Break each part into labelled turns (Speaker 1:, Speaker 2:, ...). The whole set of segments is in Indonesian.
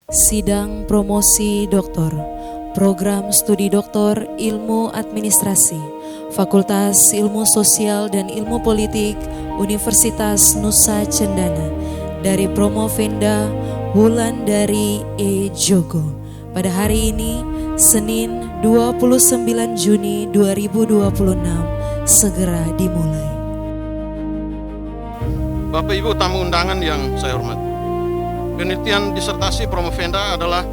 Speaker 1: Sidang Promosi Doktor, Program Studi Doktor Ilmu Administrasi, Fakultas Ilmu Sosial dan Ilmu Politik Universitas Nusa Cendana dari Promovenda Wulandari E. Djogo. Pada hari ini, Senin 29 Juni 2026, segera dimulai.
Speaker 2: Bapak Ibu tamu undangan yang saya hormati, penelitian disertasi Promovenda adalah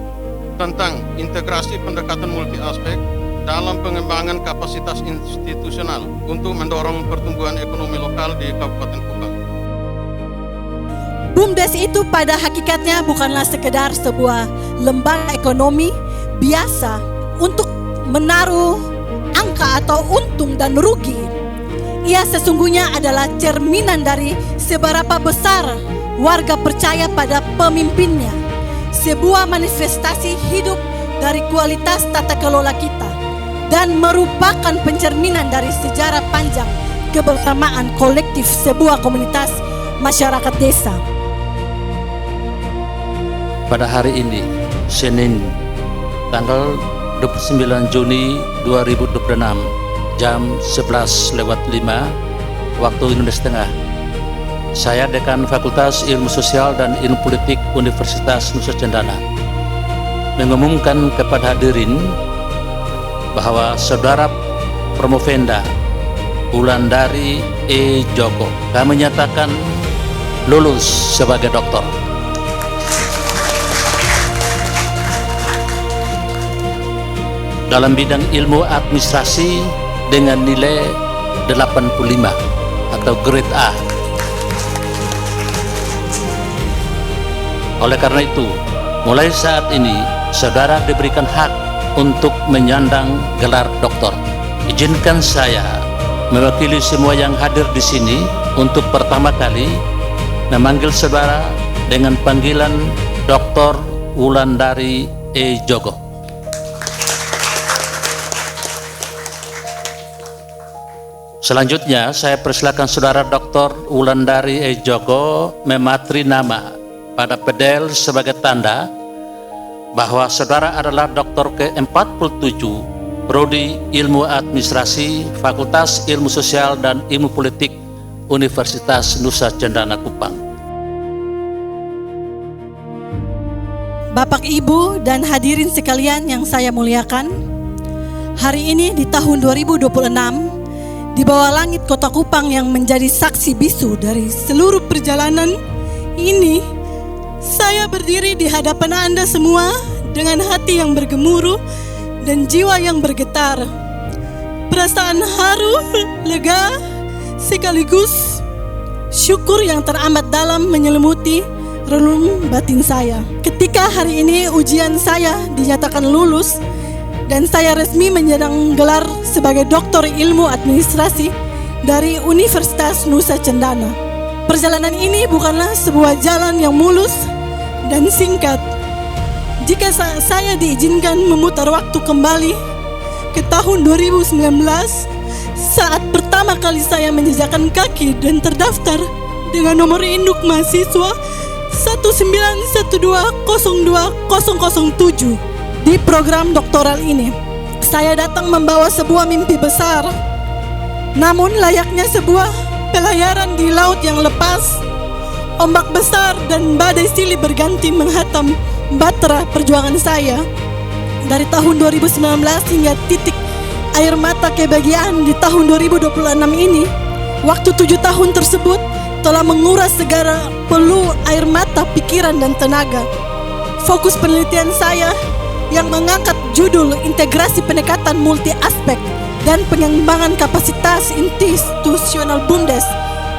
Speaker 2: tentang integrasi pendekatan multi aspek dalam pengembangan kapasitas institusional untuk mendorong pertumbuhan ekonomi lokal di Kabupaten Kupang.
Speaker 3: BUMDes itu pada hakikatnya bukanlah sekedar sebuah lembaga ekonomi biasa untuk menaruh angka atau untung dan rugi. Ia sesungguhnya adalah cerminan dari seberapa besar warga percaya pada pemimpinnya, sebuah manifestasi hidup dari kualitas tata kelola kita, dan merupakan pencerminan dari sejarah panjang kebersamaan kolektif sebuah komunitas masyarakat desa.
Speaker 4: Pada hari ini, Senin, tanggal 29 Juni 2026, jam 11.05 waktu Indonesia Tengah, saya Dekan Fakultas Ilmu Sosial dan Ilmu Politik Universitas Nusa Cendana mengumumkan kepada hadirin bahwa Saudara Promovenda Wulandari E. Djogo kami menyatakan lulus sebagai doktor. Dalam bidang ilmu administrasi dengan nilai 85 atau grade A. Oleh karena itu, mulai saat ini saudara diberikan hak untuk menyandang gelar doktor. Izinkan saya mewakili semua yang hadir di sini untuk pertama kali memanggil saudara dengan panggilan Dr. Wulandari E. Djogo. Selanjutnya, saya persilakan Saudara Dr. Wulandari E. Djogo mematri nama pada pedel sebagai tanda bahwa saudara adalah doktor ke-47 Prodi Ilmu Administrasi Fakultas Ilmu Sosial dan Ilmu Politik Universitas Nusa Cendana Kupang.
Speaker 3: Bapak, Ibu, dan hadirin sekalian yang saya muliakan, hari ini di tahun 2026, di bawah langit kota Kupang yang menjadi saksi bisu dari seluruh perjalanan ini, saya berdiri di hadapan Anda semua dengan hati yang bergemuruh dan jiwa yang bergetar. Perasaan haru, lega, sekaligus syukur yang teramat dalam menyelimuti relung batin saya. Ketika hari ini ujian saya dinyatakan lulus dan saya resmi menyandang gelar sebagai doktor ilmu administrasi dari Universitas Nusa Cendana. Perjalanan ini bukanlah sebuah jalan yang mulus dan singkat. Jika saya diizinkan memutar waktu kembali ke tahun 2019, saat pertama kali saya menjejakkan kaki dan terdaftar dengan nomor induk mahasiswa 191202007 di program doktoral ini, saya datang membawa sebuah mimpi besar. Namun layaknya sebuah pelayaran di laut yang lepas, ombak besar dan badai silih berganti menghantam batra perjuangan saya. Dari tahun 2019 hingga titik air mata kebahagiaan di tahun 2026 ini, waktu 7 tahun tersebut telah menguras segala peluh air mata, pikiran, dan tenaga. Fokus penelitian saya yang mengangkat judul integrasi pendekatan multi aspek dan pengembangan kapasitas institusional BUMDes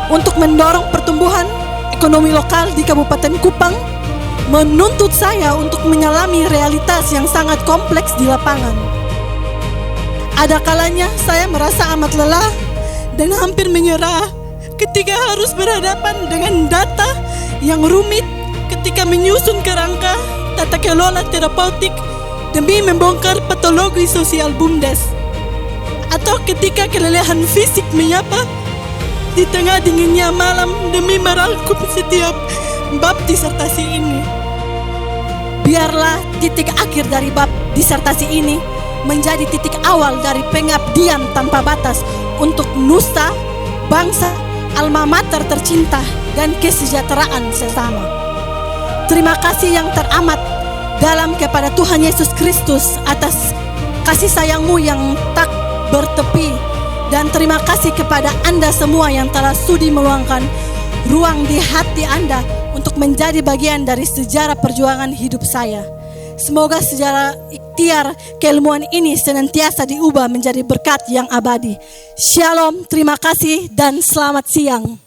Speaker 3: untuk mendorong pertumbuhan ekonomi lokal di Kabupaten Kupang menuntut saya untuk menyelami realitas yang sangat kompleks di lapangan. Ada kalanya saya merasa amat lelah dan hampir menyerah ketika harus berhadapan dengan data yang rumit ketika menyusun kerangka tata kelola terapeutik demi membongkar patologi sosial BUMDes, atau ketika kelelahan fisik menyapa di tengah dinginnya malam demi merangkum setiap bab disertasi ini. Biarlah titik akhir dari bab disertasi ini menjadi titik awal dari pengabdian tanpa batas untuk nusa, bangsa, alma mater tercinta, dan kesejahteraan sesama. Terima kasih yang teramat dalam kepada Tuhan Yesus Kristus atas kasih sayang-Mu yang tak bertepi, dan terima kasih kepada Anda semua yang telah sudi meluangkan ruang di hati Anda untuk menjadi bagian dari sejarah perjuangan hidup saya. Semoga sejarah ikhtiar keilmuan ini senantiasa diubah menjadi berkat yang abadi. Shalom, terima kasih, dan selamat siang.